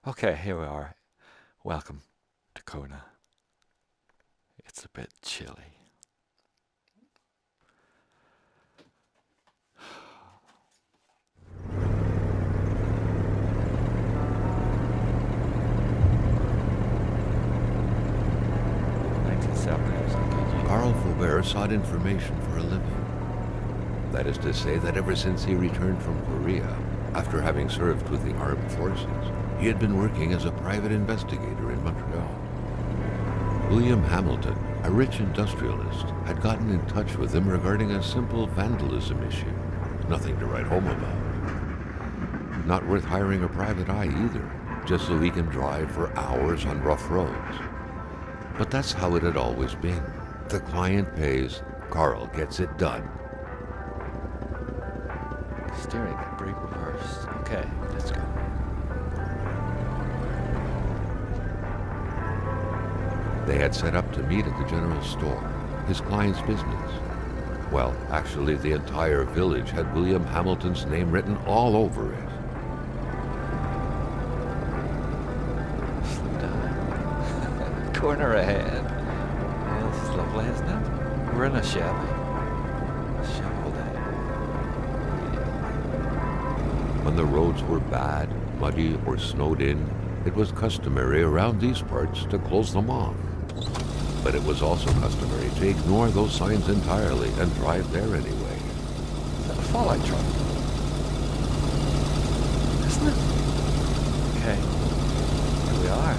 Okay, here we are. Welcome to Kona. It's a bit chilly. Carl Faubert sought information for a living. That is to say that ever since he returned from Korea, after having served with the armed forces, he had been working as a private investigator in Montreal. William Hamilton, a rich industrialist, had gotten in touch with him regarding a simple vandalism issue. Nothing to write home about. Not worth hiring a private eye either, just so he can drive for hours on rough roads. But that's how it had always been. The client pays, Carl gets it done. Steering, brake reverse. Okay, let's go. They had set up to meet at the general store, his client's business. Well, actually, the entire village had William Hamilton's name written all over it. Slow down. Corner ahead. Yeah, this is lovely, isn't it? We're in a Chevy. All day. When the roads were bad, muddy, or snowed in, it was customary around these parts to close them off. But it was also customary to ignore those signs entirely and drive there anyway. Is that a fallout truck? Isn't it? Okay. Here we are.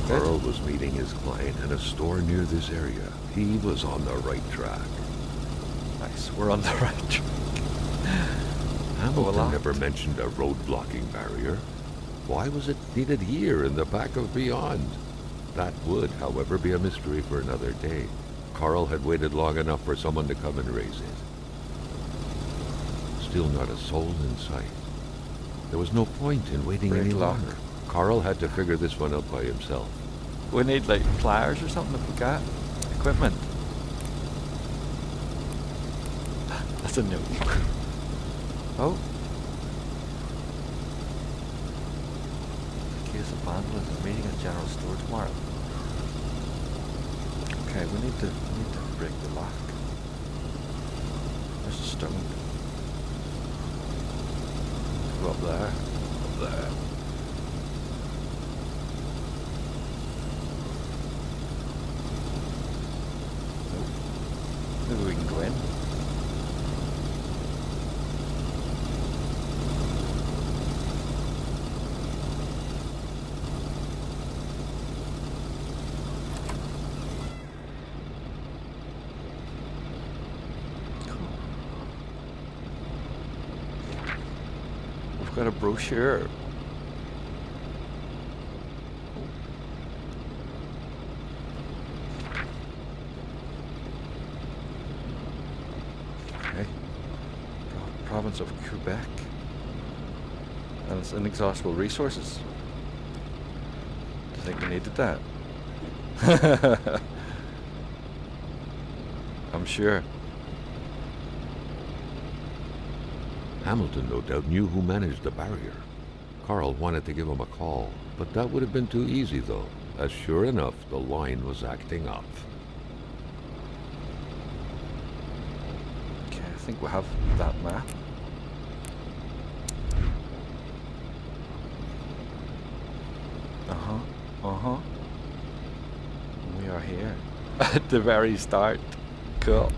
Carl was meeting his client in a store near this area. He was on the right track. Nice, we're on the right track. Hamilton never mentioned a road-blocking barrier. Why was it needed here in the back of Beyond? That would, however, be a mystery for another day. Carl had waited long enough for someone to come and raise it. Still not a soul in sight. There was no point in waiting any longer. Carl had to figure this one out by himself. We need like pliers or something if we got equipment. That's a no. Oh. Case of vandalism meeting at general store tomorrow. Okay, we need to break the lock. There's a stone. Go up there. Up there. Maybe we can go in. We've got a brochure. Province of Quebec and its inexhaustible resources. Do you think we needed that? I'm sure. Hamilton no doubt knew who managed the barrier. Carl wanted to give him a call, but that would have been too easy though, as sure enough the line was acting up. Okay, I think we have that map. We are here at the very start. Cool.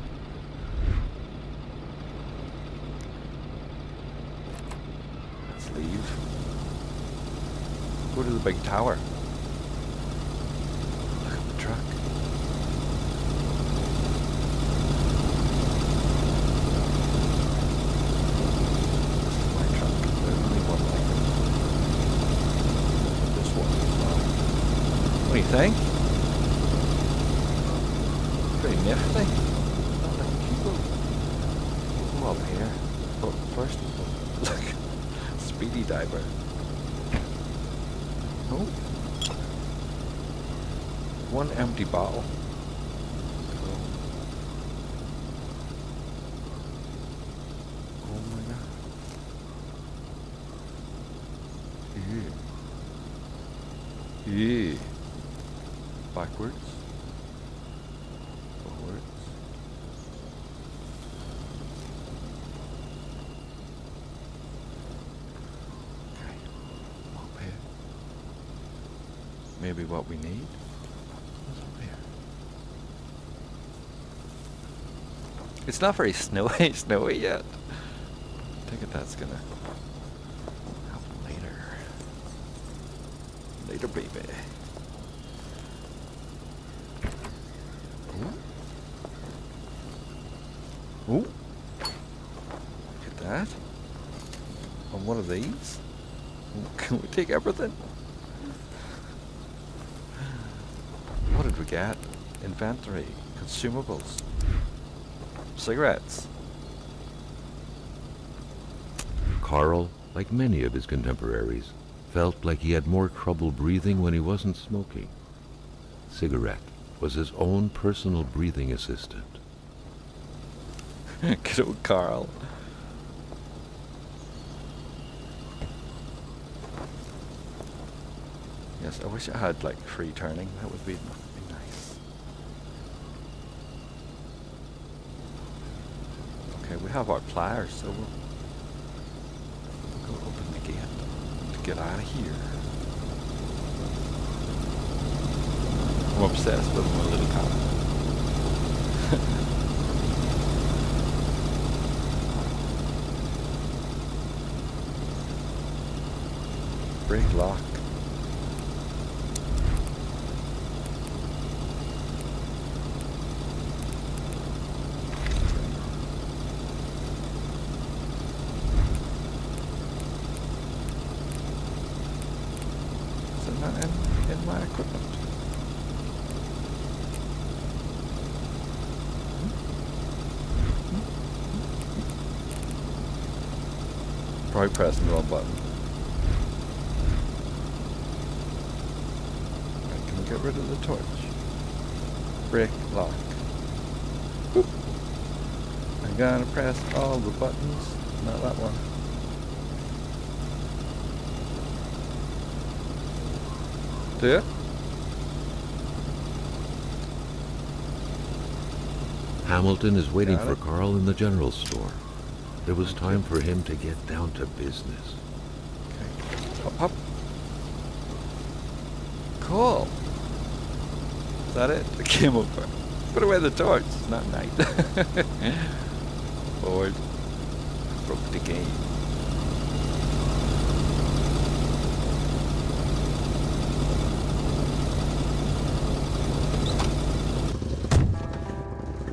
Let's leave. Go to the big tower. Look at the truck. This is my truck. think? Pretty nifty. Not like people. Go up here. But first, look. Speedy diver. Oh. One empty bottle. Cool. Oh my god. Yeah. Backwards. Forwards. Okay. Up here. Maybe what we need. What's up here? It's not very snowy yet. I think that's gonna happen later. Later, baby. Ooh. Ooh. Look at that. On one of these. Can we take everything? What did we get? Inventory. Consumables. Cigarettes. Carl, like many of his contemporaries, felt like he had more trouble breathing when he wasn't smoking. Cigarette was his own personal breathing assistant. Good old Carl. Yes, I wish I had like free turning. That would be nice. Okay, we have our pliers, so we'll go open the gate to get out of here. I'm obsessed with my little car. Brake lock. Is it not in my equipment? Probably pressing the wrong button. Right, can we get rid of the torch? Brake lock. Boop. I'm gonna press all the buttons. Not that one. Do it? Hamilton is waiting Got for it. Carl in the general store. It was time for him to get down to business. Okay. Up, up. Cool. Is that it? The game over. Put away the torch. It's not night. Bored. Broke the game.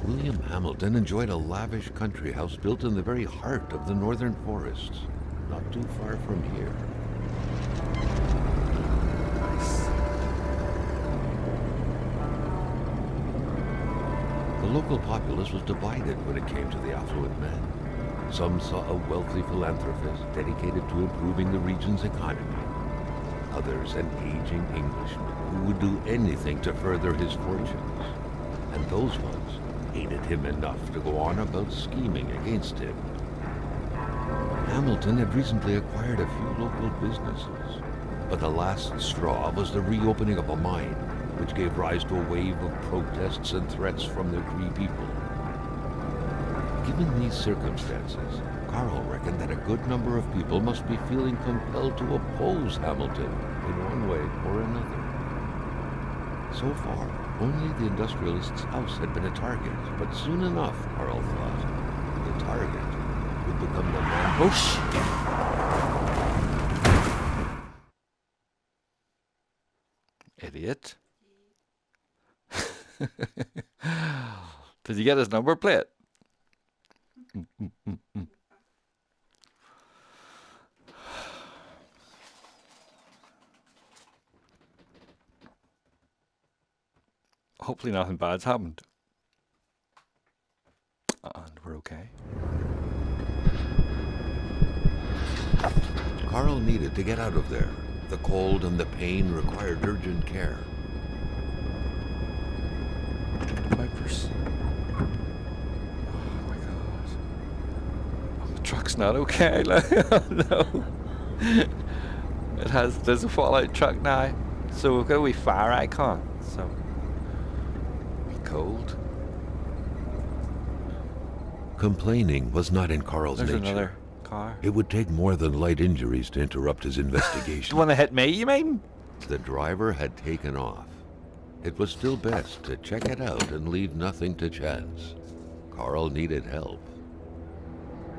William Hamilton enjoyed a lavish country house built in the very heart of the northern forests, not too far from here. Nice. The local populace was divided when it came to the affluent men. Some saw a wealthy philanthropist dedicated to improving the region's economy. Others an aging Englishman who would do anything to further his fortunes. And those ones hated him enough to go on about scheming against him. Hamilton had recently acquired a few local businesses, but the last straw was the reopening of a mine, which gave rise to a wave of protests and threats from the Cree people. Given these circumstances, Carl reckoned that a good number of people must be feeling compelled to oppose Hamilton in one way or another. So far, only the industrialist's house had been a target, but soon enough, Carl thought, the target would become the man. Oh shit. Idiot. Did you get his number plate? Hopefully nothing bad's happened. And we're okay. Carl needed to get out of there. The cold and the pain required urgent care. Wipers. Oh my god. Oh, the truck's not okay. Oh no. There's a fallout truck now. So we've got a wee fire icon. So be cold. Complaining was not in Carl's There's nature. another car. It would take more than light injuries to interrupt his investigation. The one that hit me, you mean? The driver had taken off. It was still best to check it out and leave nothing to chance. Carl needed help.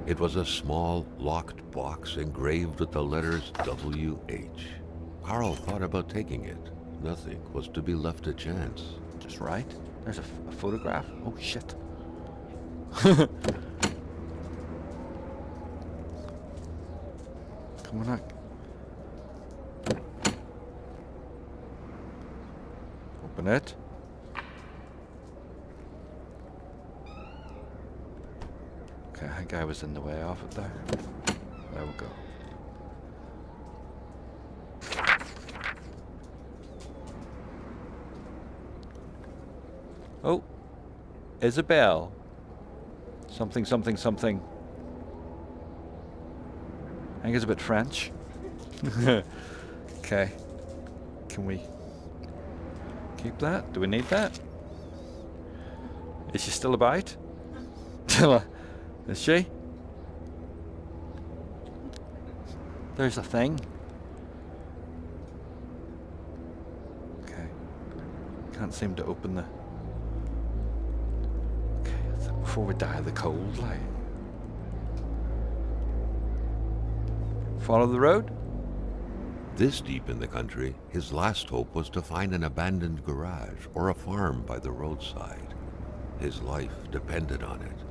It was a small, locked box engraved with the letters W.H. Carl thought about taking it. Nothing was to be left to chance. Just right. There's a photograph. Oh shit. Come on out. Open it. Okay, I think I was in the way of it there. There we go. Oh, Isabel. Something, something, something. I think it's a bit French. Okay. Can we keep that? Do we need that? Is she still about? Is she? There's a thing. Okay. Can't seem to open the... Okay, before we die of the cold, like... Follow the road? This deep in the country, his last hope was to find an abandoned garage or a farm by the roadside. His life depended on it.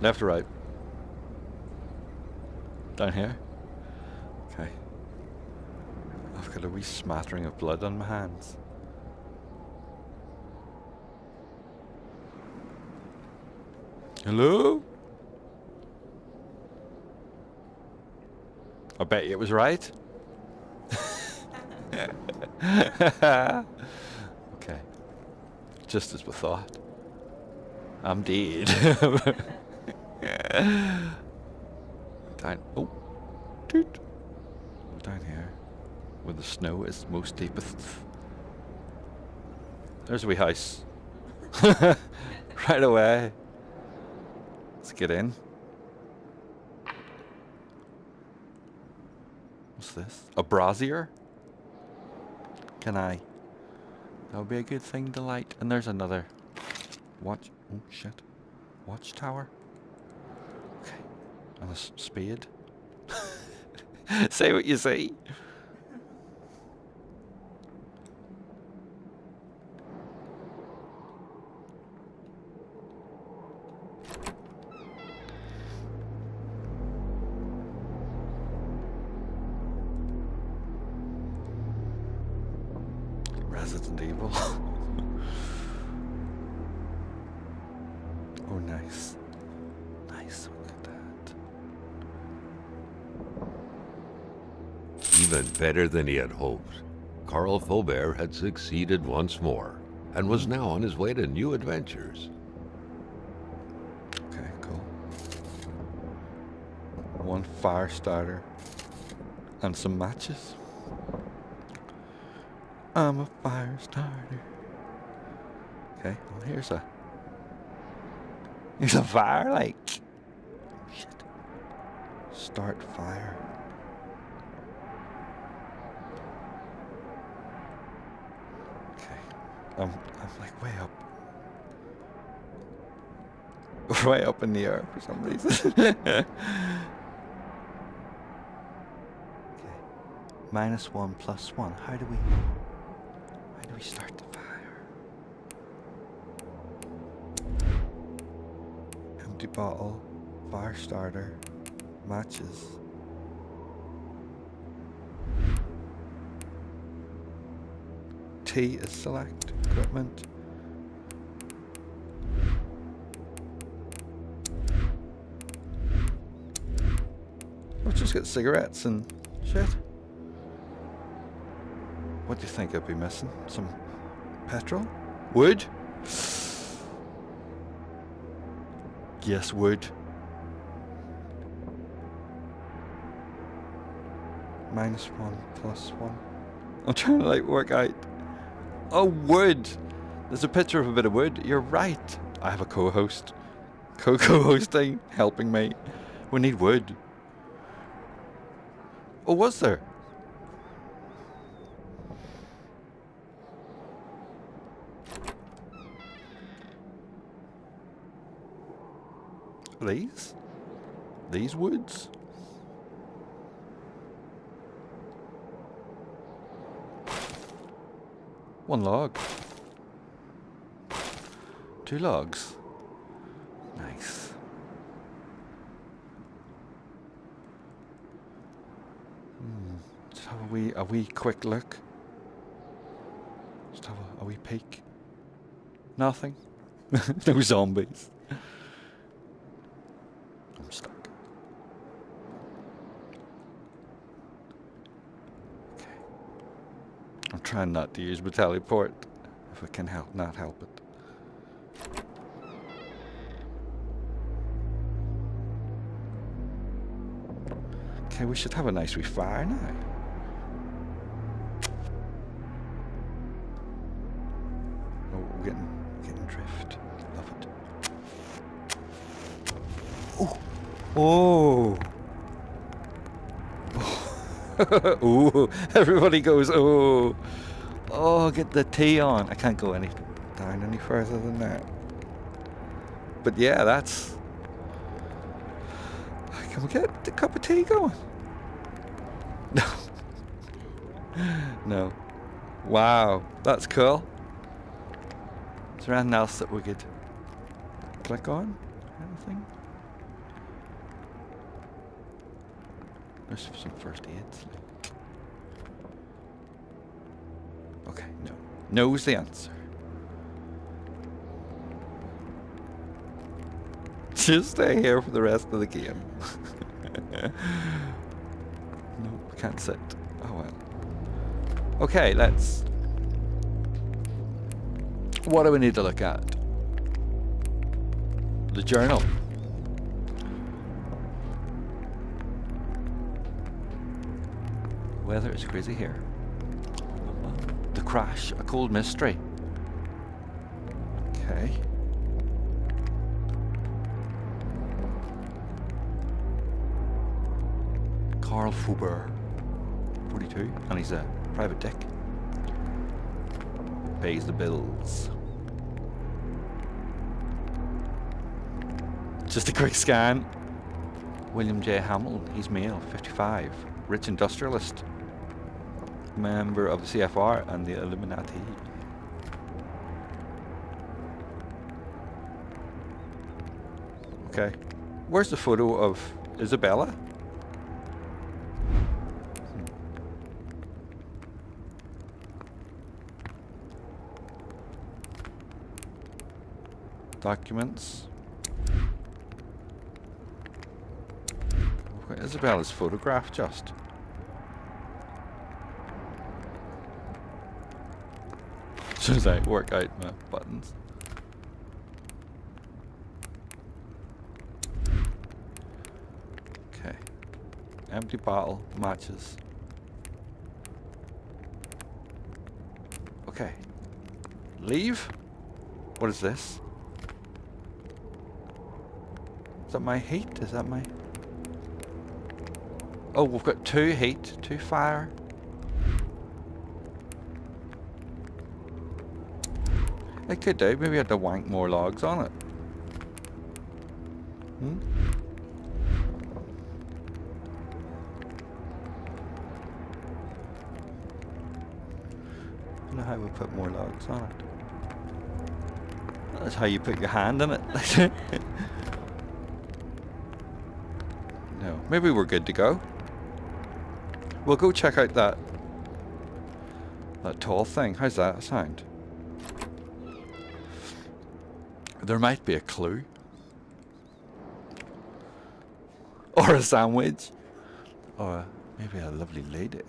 Left or right? Down here? Okay. I've got a wee smattering of blood on my hands. Hello? I bet you it was right. Okay. Just as we thought. I'm dead. Down. Oh. Toot. Down here. Where the snow is most deepest. There's a wee house. Right away. Let's get in. What's this? A brazier? Can I? That would be a good thing to light. And there's another watch. Oh shit. Watchtower. Okay. And a spade. Say what you say. Resident Evil. Oh, nice. Nice, look at that. Even better than he had hoped. Carl Faubert had succeeded once more and was now on his way to new adventures. Okay, cool. One fire starter and some matches. I'm a fire starter. Okay, well here's a fire, like. Shit. Start fire. Okay. I'm like way up. Way up in the air for some reason. Okay. -1 + 1. How do we start the fire? Empty bottle, fire starter, matches. T is select equipment. Let's just get cigarettes and shit. What do you think I'd be missing? Some petrol? Wood? Yes, wood. -1, +1. I'm trying to like work out. Oh, wood! There's a picture of a bit of wood. You're right. I have a co-host. Co-hosting, helping me. We need wood. Oh, was there? These? These woods? One log. 2 logs. Nice. Just have a wee quick look. Just have a wee peek. Nothing. No zombies. I'm stuck. Okay. I'm trying not to use my teleport if I can not help it. Okay, we should have a nice wee fire now. Oh, we're getting drift. Love it. Oh. Oh, everybody goes, oh. Oh, get the tea on. I can't go down any further than that. But yeah, that's... Can we get the cup of tea going? No. No. Wow, that's cool. Is there anything else that we could click on? Anything? There's some first aids. Okay, no. No's the answer. Just stay here for the rest of the game. No, we can't sit. Oh well. Okay, let's... What do we need to look at? The journal. Weather is crazy here. The crash, a cold mystery. Okay. Carl Fuber, 42, and he's a private dick. Pays the bills. Just a quick scan. William J. Hamill, he's male, 55, rich industrialist, member of the CFR and the Illuminati. Okay, where's the photo of Isabella? Documents. We've got Isabella's photograph just. As soon as I work out my buttons. Okay. Empty bottle, matches. Okay. Leave? What is this? Is that my heat? Is that my... Oh, we've got 2 heat, 2 fire. It could do. Maybe I had to wank more logs on it. Hmm? I don't know how we put more logs on it. That's how you put your hand in it. No. Maybe we're good to go. We'll go check out that That tall thing. How's that sound? There might be a clue. Or a sandwich. Or maybe a lovely lady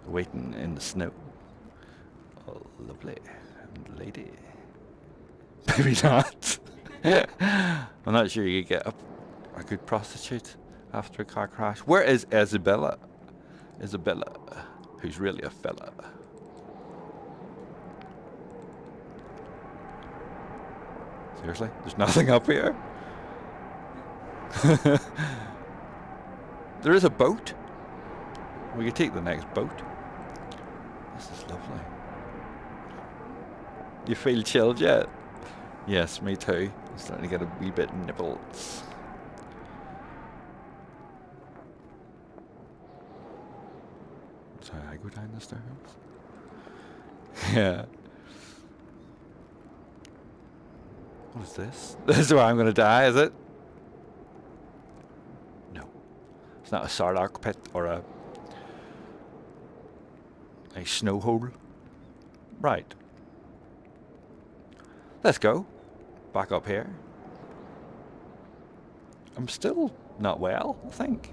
waiting in the snow. Oh, lovely lady. Maybe not. I'm not sure you get a good prostitute after a car crash. Where is Isabella? Isabella, who's really a fella. Seriously? There's nothing up here? There is a boat. We could take the next boat. This is lovely. You feel chilled yet? Yes, me too. I'm starting to get a wee bit nibbles. So I go down the stairs? Yeah. What is this? This is where I'm going to die, is it? No. It's not a Sarlacc pit or a snow hole. Right. Let's go. Back up here. I'm still not well, I think.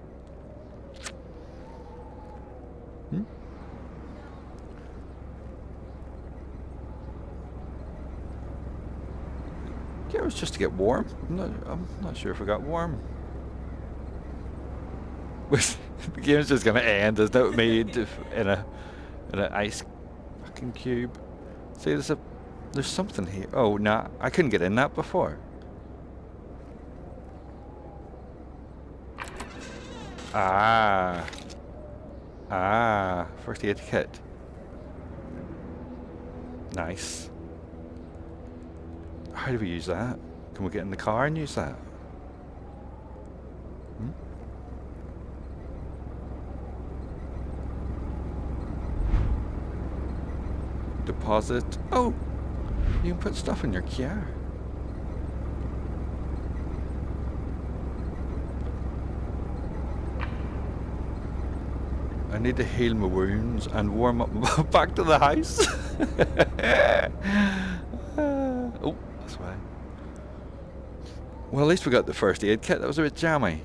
Yeah, it was just to get warm. I'm not sure if I got warm. The game's just gonna end, isn't it? Me in an ice fucking cube. See, there's something here. Oh, nah, I couldn't get in that before. Ah, first aid kit. Nice. How do we use that? Can we get in the car and use that? Deposit. Oh, you can put stuff in your car. I need to heal my wounds and warm up back to the house. Oh, that's why. Well, at least we got the first aid kit. That was a bit jammy.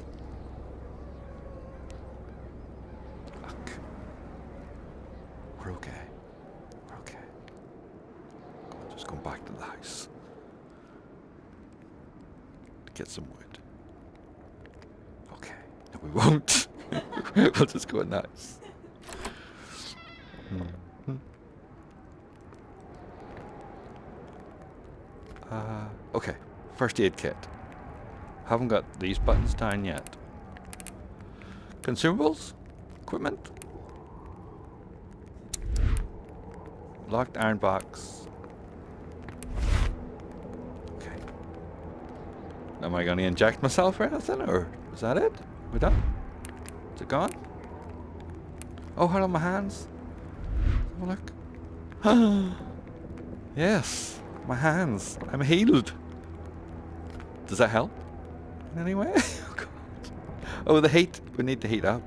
Fuck. We're okay. We're okay. Just going back to the house. Get some wood. Okay. No, we won't. We'll just go in the house. Okay, first aid kit. Haven't got these buttons down yet. Consumables? Equipment? Locked iron box. Okay. Am I going to inject myself or anything, or is that it? We done? Is it gone? Oh, hold on my hands. Oh, look. Yes, my hands. I'm healed. Does that help in any way? Oh, God. Oh, the heat. We need to heat up.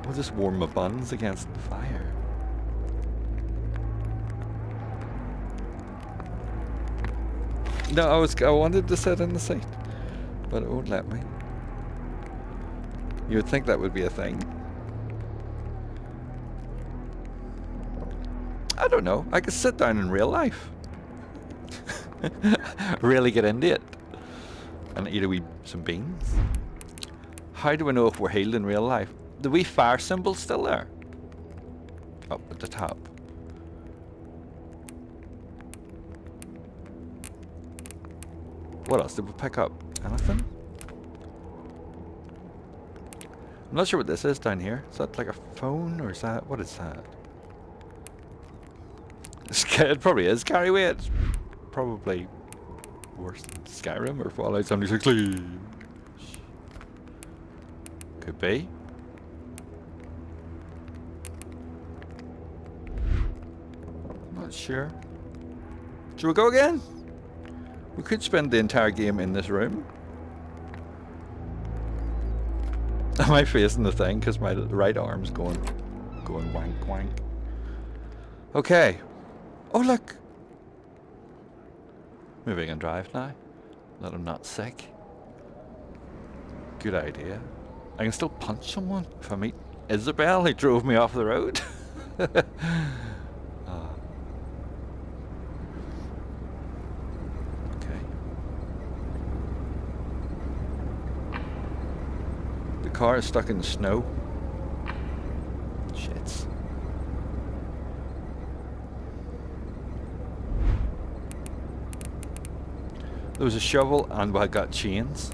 We'll just warm my buns against the fire. No, I wanted to sit in the seat, but it won't let me. You would think that would be a thing. I don't know. I could sit down in real life. Really get into it. And eat some beans. How do we know if we're healed in real life? The wee fire symbol's still there. Up at the top. What else did we pick up? Anything? I'm not sure what this is down here. Is that like a phone or is that... What is that? It probably is carry weight. It's probably worse than Skyrim or Fallout 76. Could be. I'm not sure. Should we go again? We could spend the entire game in this room. Am I facing the thing? Because my right arm's going wank wank. Okay. Oh, look. Maybe I can drive now. That I'm not sick. Good idea. I can still punch someone if I meet Isabel who drove me off the road. Okay. The car is stuck in the snow. Shits. There was a shovel and I got chains.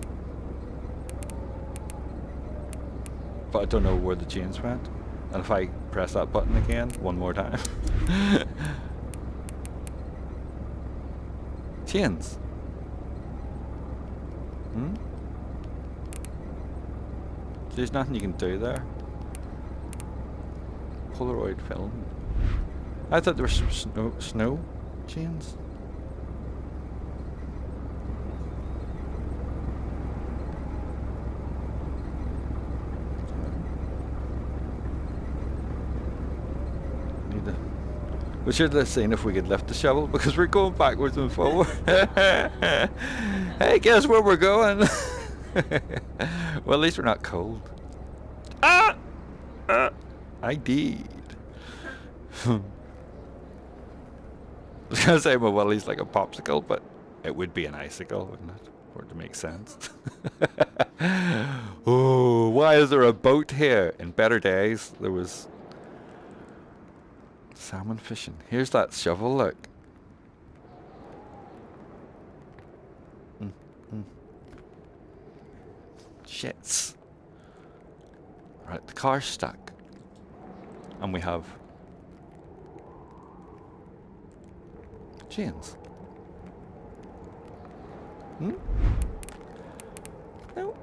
But I don't know where the chains went. And if I press that button again, one more time. Chains. Hmm? There's nothing you can do there. Polaroid film. I thought there were some snow chains. We should have seen if we could lift the shovel because we're going backwards and forward. Hey, guess where we're going? Well, at least we're not cold. I did. I was gonna say my willy's like a popsicle, but it would be an icicle, wouldn't it? For it to make sense. Oh, why is there a boat here? In better days, there was salmon fishing. Here's that shovel, look. Shits. Right, the car's stuck. And we have chains. Hmm? No.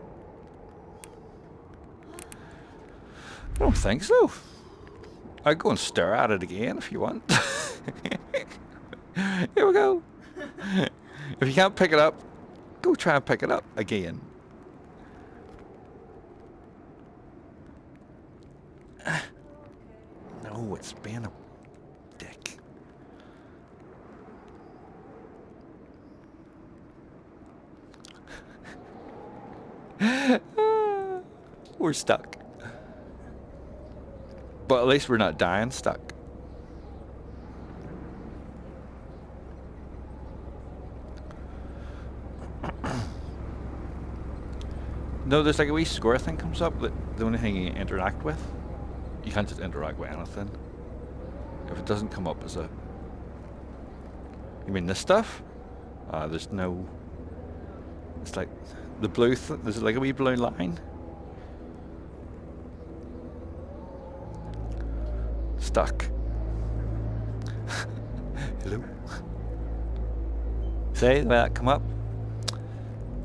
I don't think so. I'd go and stare at it again if you want. Here we go. If you can't pick it up, go try and pick it up again. No, it's being a dick. We're stuck. But at least we're not dying stuck. No, there's like a wee square thing comes up that the only thing you interact with. You can't just interact with anything. If it doesn't come up as a... You mean this stuff? There's no... It's like the blue... There's like a wee blue line. Stuck. Hello? See, the way that come up?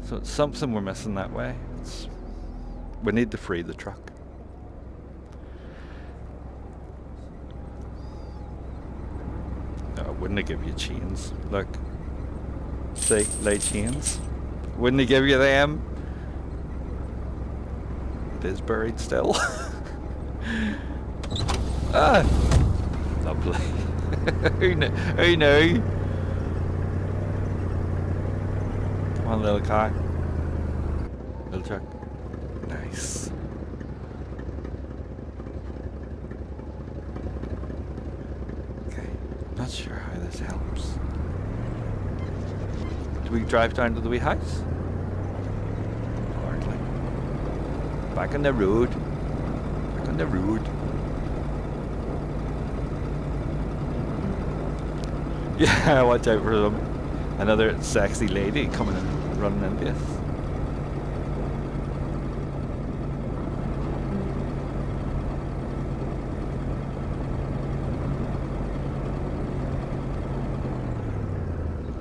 So it's something we're missing that way. We need to free the truck. No, wouldn't it give you chains? Look. See, lay chains. Wouldn't he give you them? It is buried still. Ah! Lovely. Who knew? Come on, little car. Little truck. Nice. Okay. Not sure how this helps. Do we drive down to the wee house? Hardly. Back on the road. Back on the road. Yeah, watch out for them. Another sexy lady coming in, running into us.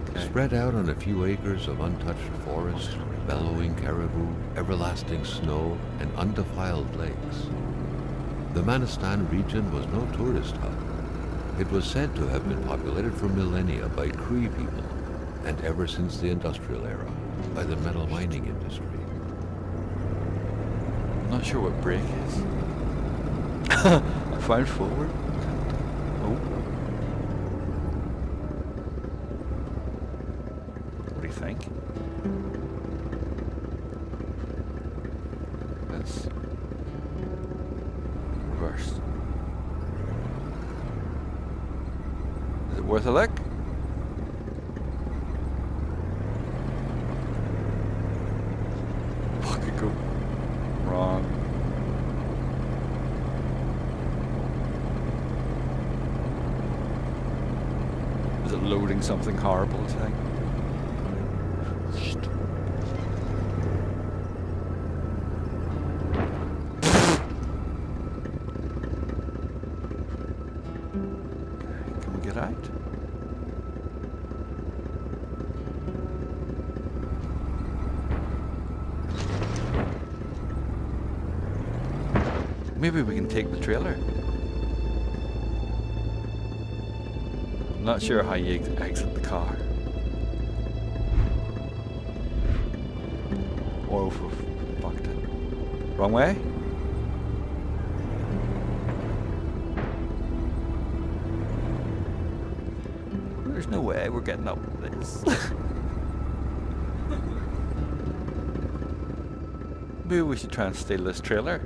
Okay. Spread out on a few acres of untouched forest, bellowing caribou, everlasting snow, and undefiled lakes, the Manistan region was no tourist hub. It was said to have been populated for millennia by Cree people, and ever since the industrial era, by the metal mining industry. I'm not sure what brake is. I found forward. Oh. think. Let's reverse. Is it worth a look? What could go wrong? Is it loading something horrible thing? Can we get out? Maybe we can take the trailer. I'm not sure how you exit the car. Oh, fucked it. Wrong way? There's no way we're getting up this. Maybe we should try and steal this trailer.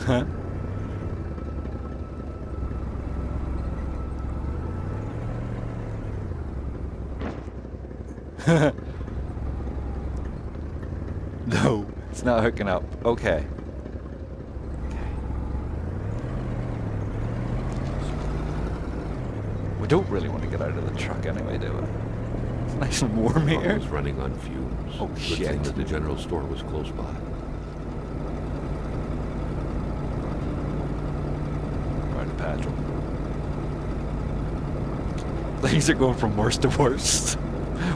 Huh? No, it's not hooking up. Okay. We don't really want to get out of the truck anyway, do we? It's nice and warm Car here. was running on fumes. Oh, Good shit. thing that the general store was close by. Right, a petrol. Things are going from worse to worse.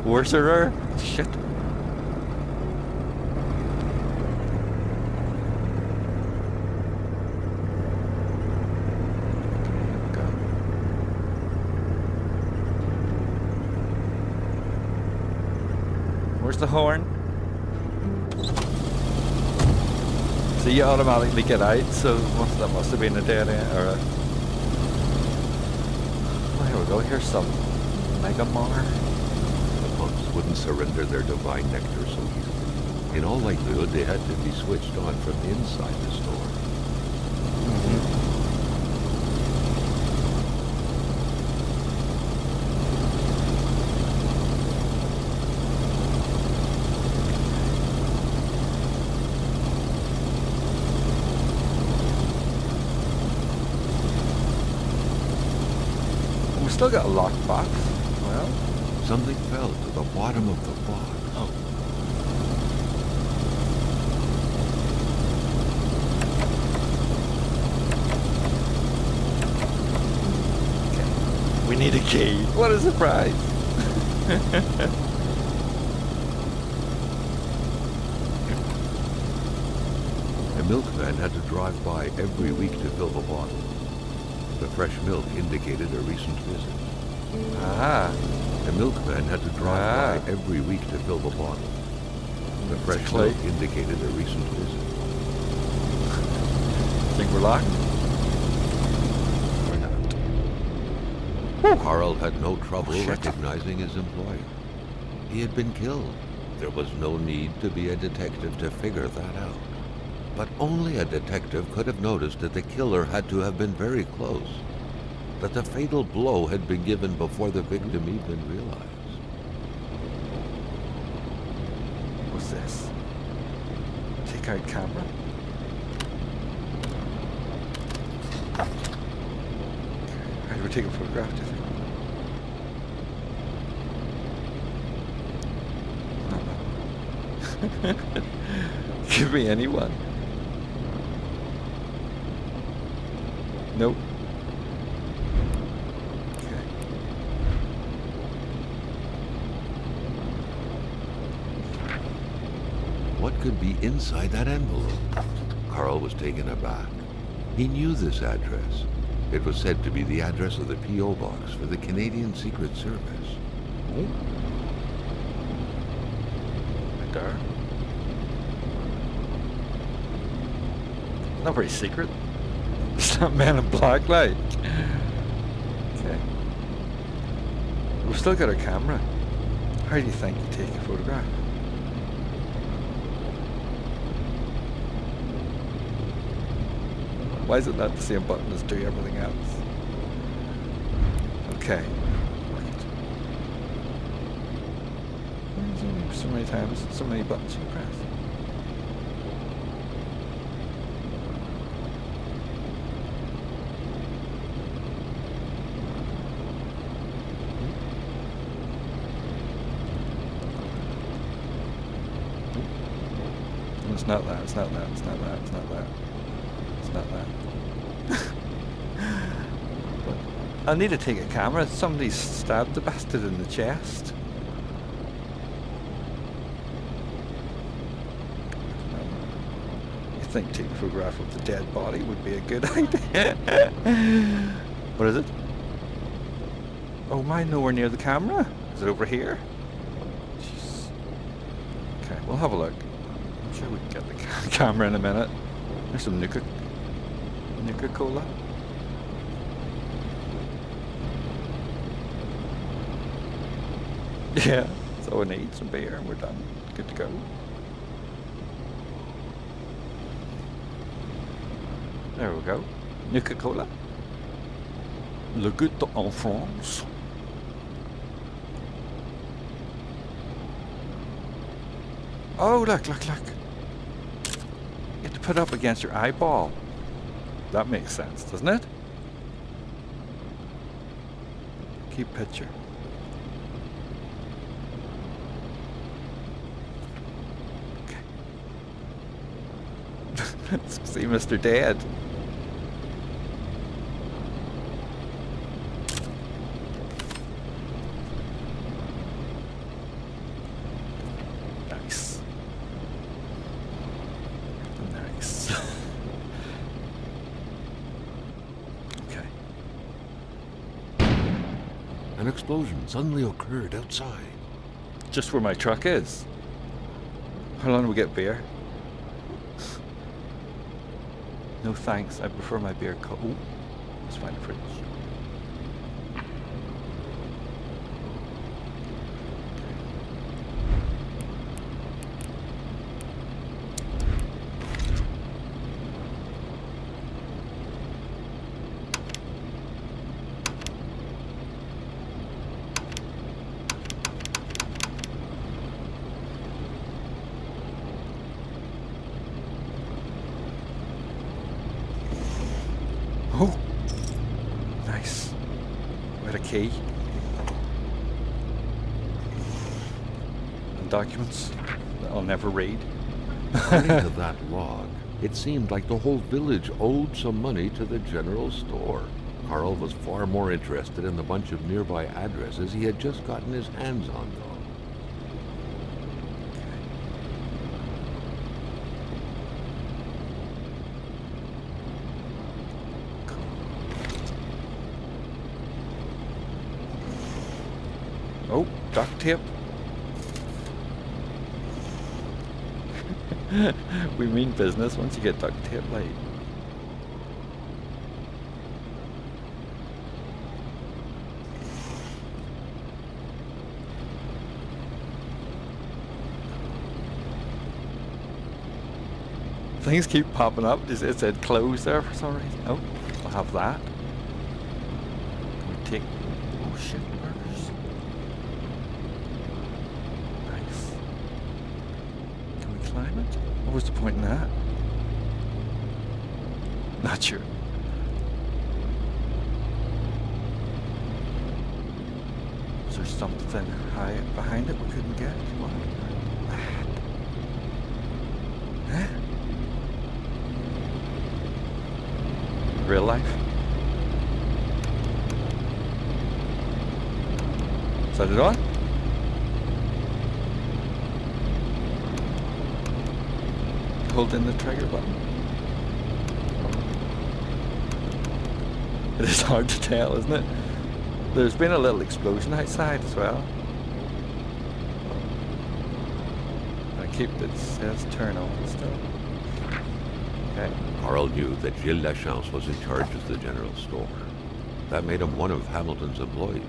Worser. Shit. Where's the horn? So you automatically get out, so that must have been a dead end, or a... Oh, here we go, here's some Mega Mar. The punks wouldn't surrender their divine nectar so easily. In all likelihood, they had to be switched on from inside the store. We still got a locked box. Well, Something fell to the bottom of the box. oh. Okay. We need a key. What a surprise. A milkman had to drive by every week to fill the bottle. The fresh milk indicated a recent visit. Ah. The milkman had to drive by every week to fill the bottle. The fresh milk indicated a recent visit. Think we're locked? We're not. Carl had no trouble shit. recognizing his employer. He had been killed. There was no need to be a detective to figure that out. But only a detective could have noticed that the killer had to have been very close, that the fatal blow had been given before the victim even realized. What's this? Take out camera. Right, we're taking a photograph, do you think? Give me anyone. Nope. Okay. What could be inside that envelope? Carl was taken aback. He knew this address. It was said to be the address of the P.O. box for the Canadian Secret Service. Oh. Right there. Not very secret. It's not Men in Black, like. Okay. We've still got our camera. How do you think you take a photograph? Why is it not the same button as do everything else? Okay. So many times, so many buttons you press. It's not that, it's not that, it's not that, it's not that. It's not that. But I need to take a camera. Somebody stabbed the bastard in the chest. You think taking a photograph of the dead body would be a good idea? What is it? Oh, mine nowhere near the camera. Is it over here? Jeez. Okay, we'll have a look. I'm sure we can get the camera in a minute. There's some Nuka-Cola. Yeah, that's all we need, some beer and we're done. Good to go. There we go. Nuka-Cola. Le goutte en France. Oh, look, look, look. You have to put it up against your eyeball. That makes sense, doesn't it? Keep picture. Okay. Let's see Mr. Dead. Nice. Nice. Okay. An explosion suddenly occurred outside. Just where my truck is. How long do we get beer? No thanks, I prefer my beer cold. Oh, let's find a fridge. Oh, nice. With a key. And documents that I'll never read. According to that log, it seemed like the whole village owed some money to the general store. Carl was far more interested in the bunch of nearby addresses he had just gotten his hands on, though. Oh, duct tape. We mean business once you get duct tape, like. Things keep popping up. It said close there for some reason. Oh, I'll have that. Can we take... Oh shit, burgers. Nice. Can we climb it? What was the point in that? Not sure. Is there something high behind it we couldn't get? What? Huh? Real life? Is that it on? Hold in the trigger button. It is hard to tell, isn't it? There's been a little explosion outside as well. I keep it says turn on still. Okay. Carl knew that Gilles Lachance was in charge of the general store. That made him one of Hamilton's employees.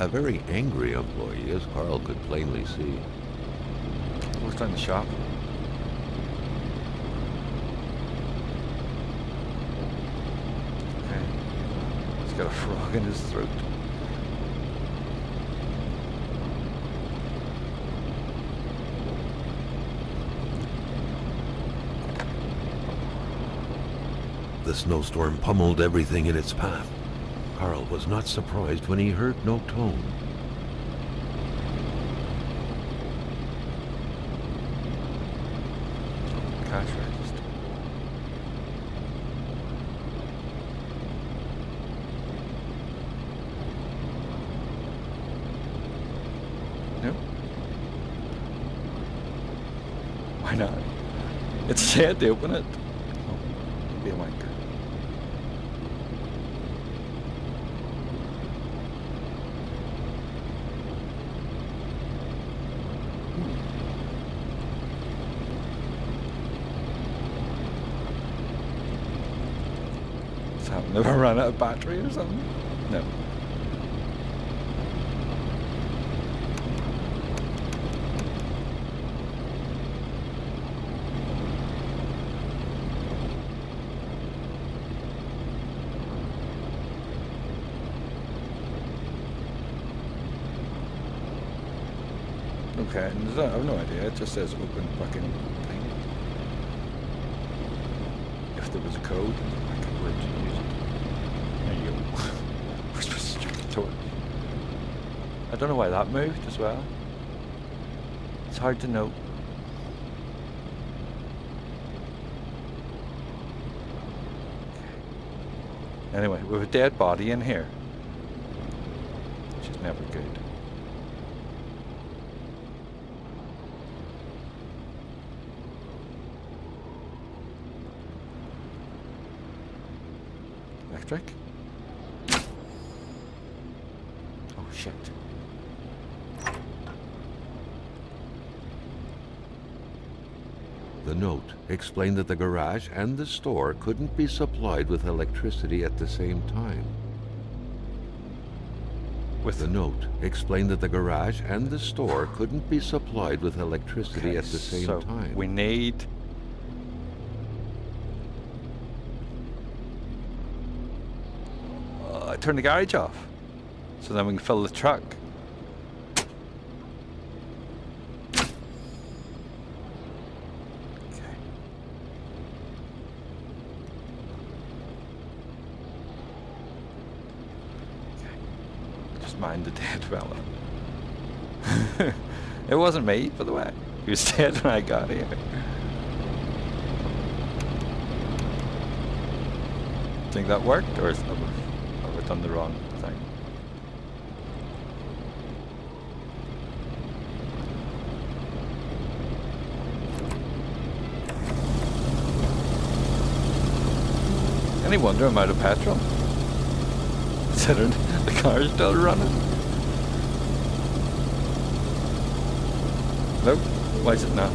A very angry employee, as Carl could plainly see. What's down the shop? Okay. He's got a frog in his throat. The snowstorm pummeled everything in its path. Carl was not surprised when he heard no tone. Cash register. No. Why not? It's sad to open it. Oh, don't be a wanker. Never run out of battery or something? No. Okay, and I have no idea. It just says open fucking thing. If there was a code, I could word to use it. There you go. Where's my stupid torch? I don't know why that moved as well. It's hard to know. Okay. Anyway, we have a dead body in here, which is never good. Electric? Oh shit. The note explained that the garage and the store couldn't be supplied with electricity at the same time. The note explained that the garage and the store couldn't be supplied with electricity at the same time. We need turn the garage off so then we can fill the truck. Okay. Just mind the dead fella. It wasn't me, by the way. He was dead when I got here. Think that worked, or is have I done the wrong thing? Any wonder I'm out of petrol? Considering the car's still running. Nope. Why is it not?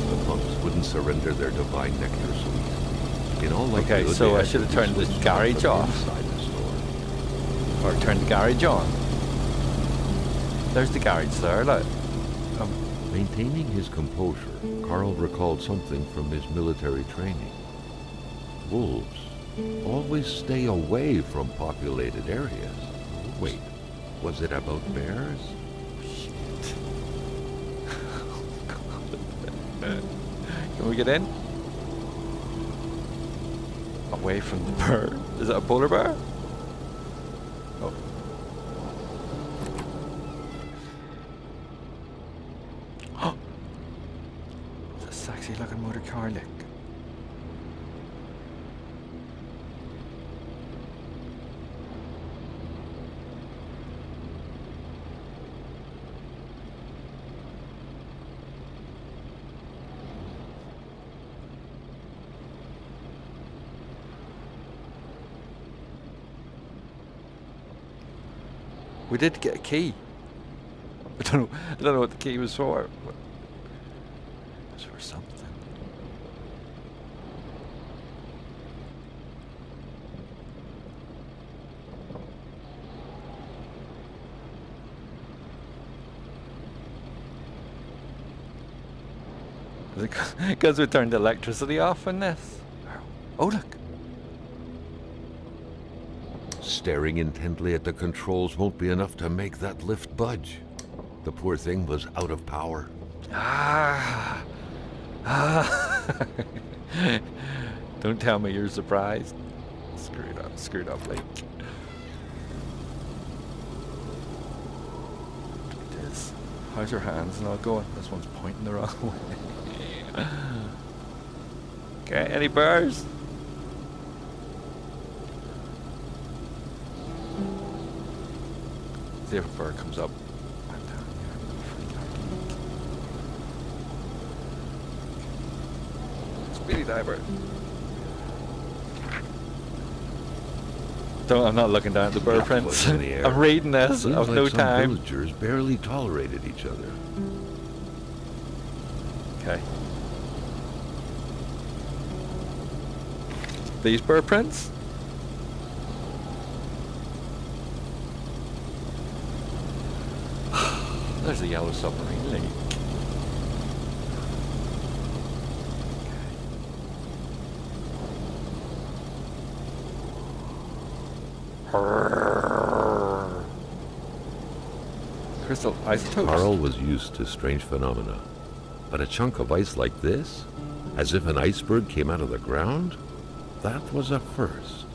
The pumps wouldn't surrender their divine nectar so easily. In all likelihood, okay, so I should have turned the garage off. Or turned the garage on. There's the garage there, look. Maintaining his composure, Carl recalled something from his military training. Wolves always stay away from populated areas. Wait, was it about bears? Shit. Can we get in? Away from the bird. Is it a polar bear? Oh. It's a sexy looking motor car, look. We did get a key. I don't know what the key was for. Because we turned the electricity off in this. Oh, look. Staring intently at the controls won't be enough to make that lift budge. The poor thing was out of power. Ah. Don't tell me you're surprised. Screwed up, Lake. It is. How's your hands not going? This one's pointing the wrong way. Okay, any bears? See if a bird comes up. I'm down here. Speedy diver. I'm not looking down at the bird prints. In the air. I'm reading this. Seems I've like no some time. villagers barely tolerated each other. Okay. These bird prints? There's a yellow submarine lake. Crystal isotopes. Carl was used to strange phenomena, but a chunk of ice like this, as if an iceberg came out of the ground, that was a first.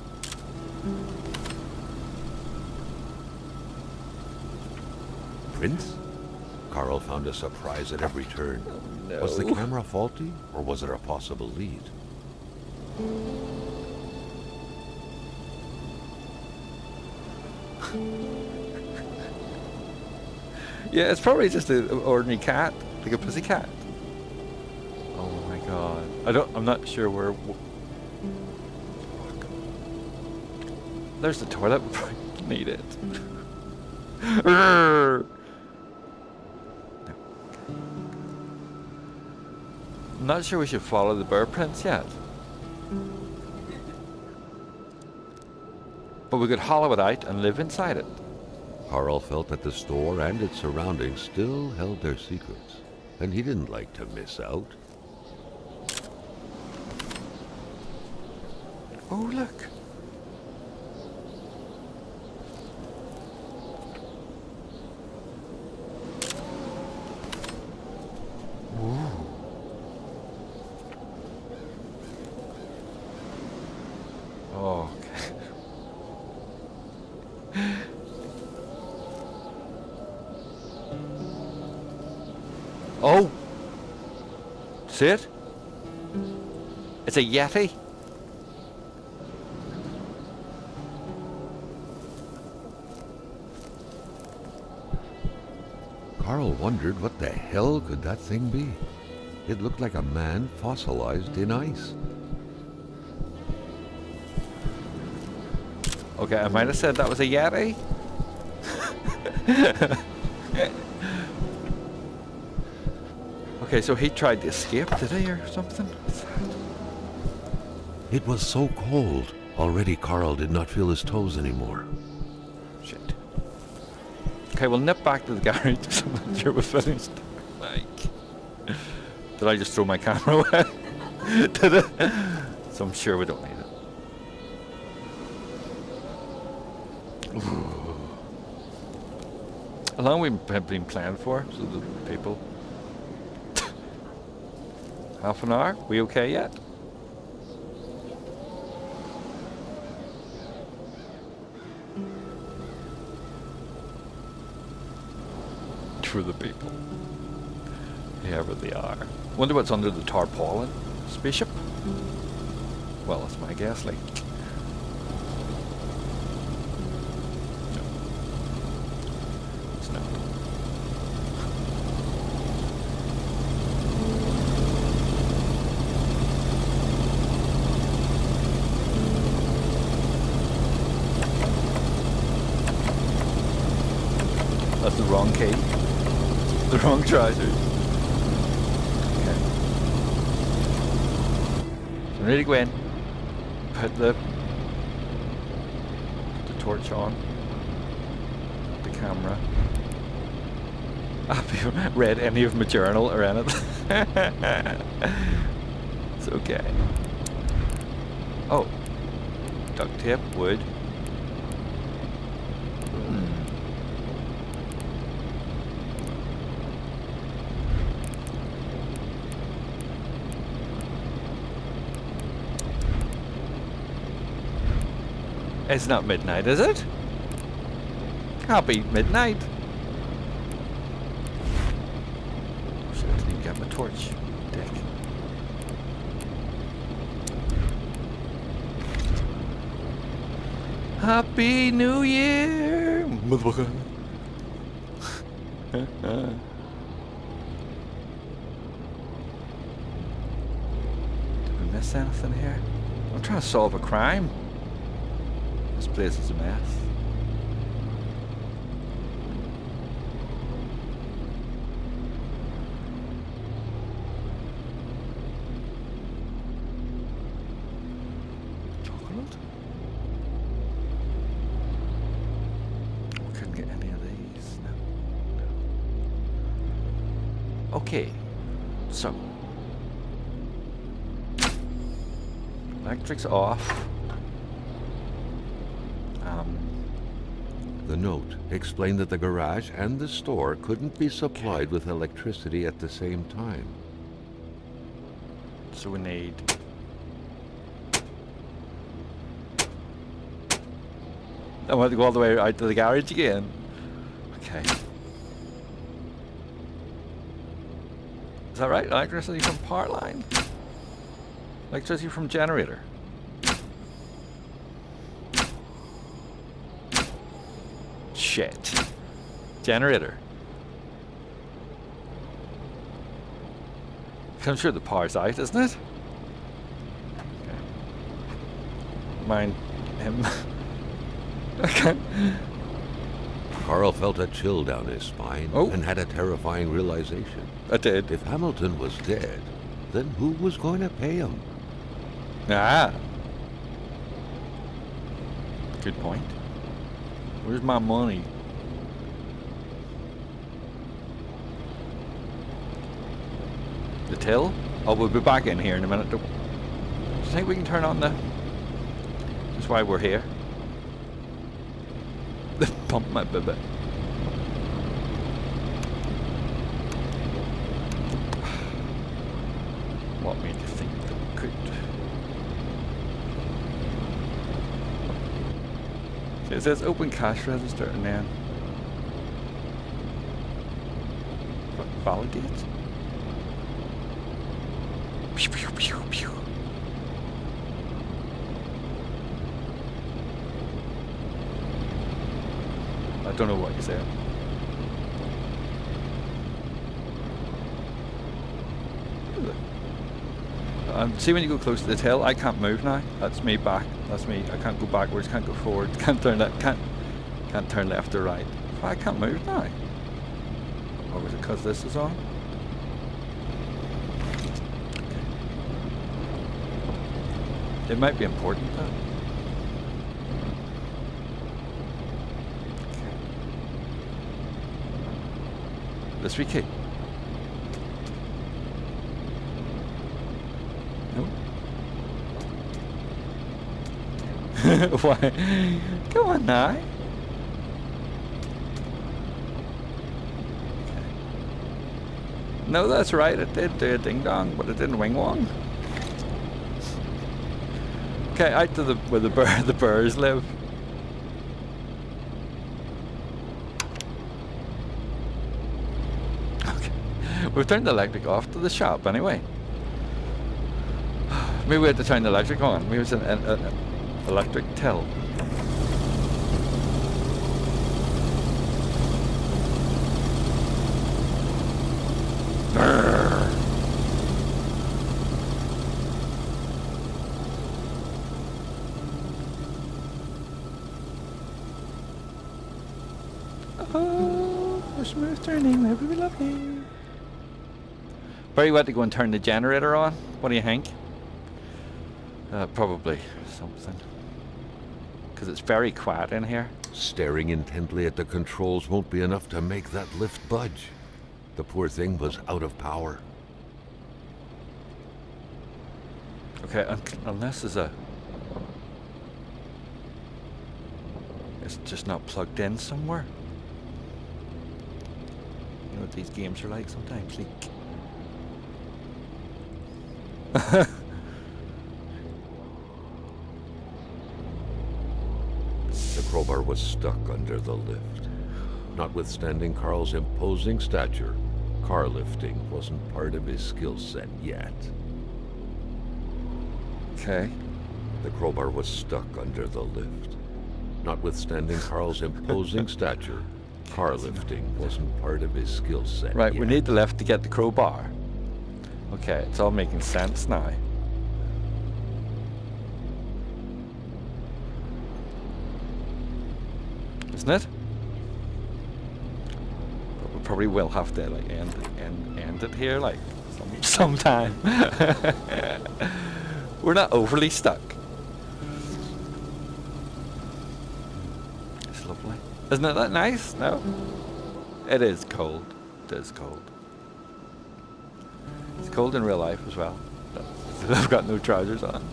Prince? Carl found a surprise at every turn. Oh, no. Was the camera faulty, or was it a possible lead? Yeah, it's probably just an ordinary cat, like a pussy cat. Oh my god. I'm not sure where... There's the toilet. We probably need it. No. I'm not sure we should follow the bird prints yet. But we could hollow it out and live inside it. Carl felt that the store and its surroundings still held their secrets, and he didn't like to miss out. Oh, look. Ooh. Oh, okay. Oh! See it? It's a Yeti. Carl wondered what the hell could that thing be. It looked like a man fossilized in ice. Okay, I might have said that was a Yeti. Okay, so he tried to escape, did he, or something? What's that? It was so cold. Already Carl did not feel his toes anymore. Shit. Okay, we'll nip back to the garage. I'm not sure we're finished. Like, did I just throw my camera away? Did it? So I'm sure we don't need it. Ooh. How long have we been playing for? So the people. Half an hour? We okay yet? For the people. Whoever they are. Wonder what's under the tarpaulin spaceship? Well, that's my guess, like. No. It's not. That's the wrong key. The wrong trousers. Okay. So I'm ready to go in. Put the torch on. The camera. I've read any of my journal or anything. It's okay. Oh. Duct tape, wood. It's not midnight, is it? Can't be midnight. Oh shit, I didn't even get my torch. Dick. Happy New Year! Motherfucker. Did we miss anything here? I'm trying to solve a crime. This place is a mess. Chocolate? We couldn't get any of these. No. Okay. So. Electric's off. The note explained that the garage and the store couldn't be supplied with electricity at the same time. So we need... I want to go all the way out to the garage again. Okay. Is that right? Electricity from power line? Electricity from generator? Shit. Generator. I'm sure the power's out, isn't it? Okay. Mind him. Okay. Carl felt a chill down his spine and had a terrifying realization. I did. If Hamilton was dead, then who was going to pay him? Ah. Good point. Where's my money? The till? Oh, we'll be back in here in a minute. Do you think we can turn on the... That's why we're here. Pump my baby. What made you think that we could? It says open cash register and then validate. Pew, pew, pew, pew. I don't know what you said. See, when you go close to the tail, I can't move now. That's me back. That's me. I can't go backwards. Can't go forward. Can't turn left. Can't turn left or right. I can't move now. Or was it because this is on? Okay. It might be important though. Okay. This we key. Why? Come on now. Okay. No, that's right. It did do a ding dong, but it didn't wing wong. Okay, out to where the birds live. Okay, we've turned the electric off to the shop anyway. Maybe we had to turn the electric on. Maybe it's an electric till. Oh, the smooth turning, where we love you. Barry, we had to go and turn the generator on. What do you think? Probably something. Because it's very quiet in here. Staring intently at the controls won't be enough to make that lift budge. The poor thing was out of power. Okay, unless there's a... It's just not plugged in somewhere. You know what these games are like sometimes? Leak. The crowbar was stuck under the lift. Notwithstanding Carl's imposing stature, car lifting wasn't part of his skill set yet. Okay. The crowbar was stuck under the lift. Notwithstanding Carl's imposing stature, car lifting wasn't part of his skill set Right, yet. we need the lift to get the crowbar. Okay, it's all making sense now. Isn't it? But we probably will have to like end it here like sometime. We're not overly stuck. It's lovely. Isn't it that nice? No? It is cold. It is cold. It's cold in real life as well. I've got no trousers on.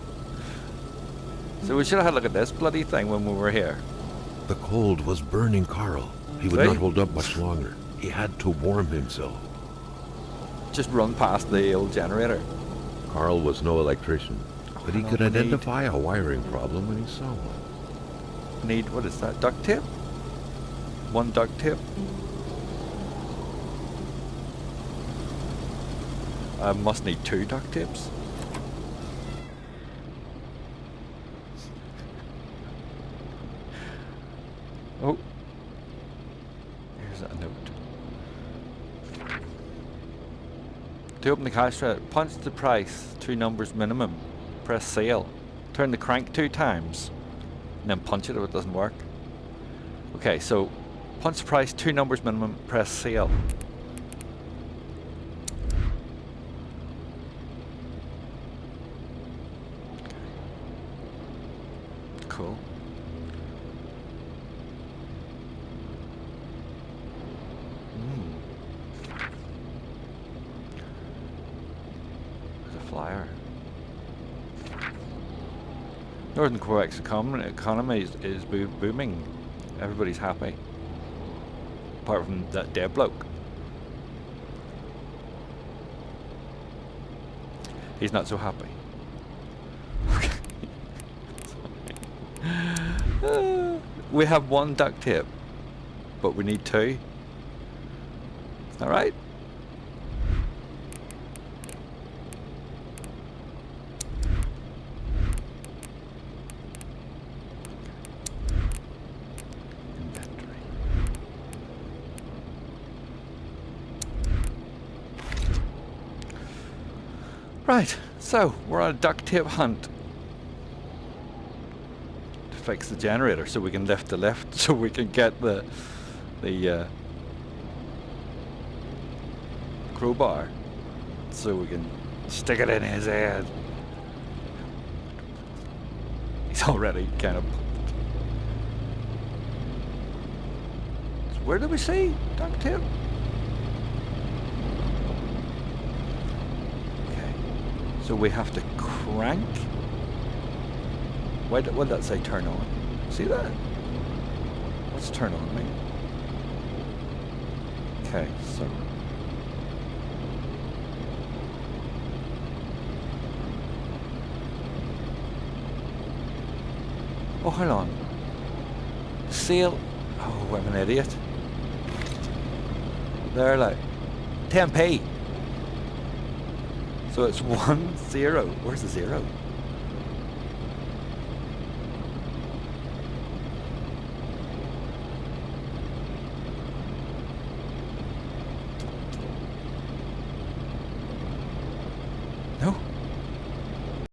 So we should have had a look at this bloody thing when we were here. The cold was burning Carl. He would See? not hold up much longer. He had to warm himself. Just run past the old generator. Carl was no electrician, but he no, could we identify a wiring problem when he saw one. Need, what is that, duct tape? One duct tape. I must need 2 duct tapes. Oh. Here's a note. To open the cash register, punch the price, 2 numbers minimum. Press sale. Turn the crank 2 times. And then punch it if it doesn't work. Okay, so punch the price, 2 numbers minimum, press sale. Cool. There's a flyer. Northern Quebec's economy is booming. Everybody's happy. Apart from that dead bloke. He's not so happy. We have 1 duct tape, but we need 2. Alright? Inventory. Right, so we're on a duct tape hunt. Fix the generator so we can lift the lift, so we can get the crowbar, so we can stick it in his head. He's already kind of. So where do we see duct tape? Okay, so we have to crank. What did that say turn on? See that? What's turn on mean? Okay, so. Oh, hold on. Sale. Oh, I'm an idiot. They're like 10p. So it's 1 0. Where's the 0?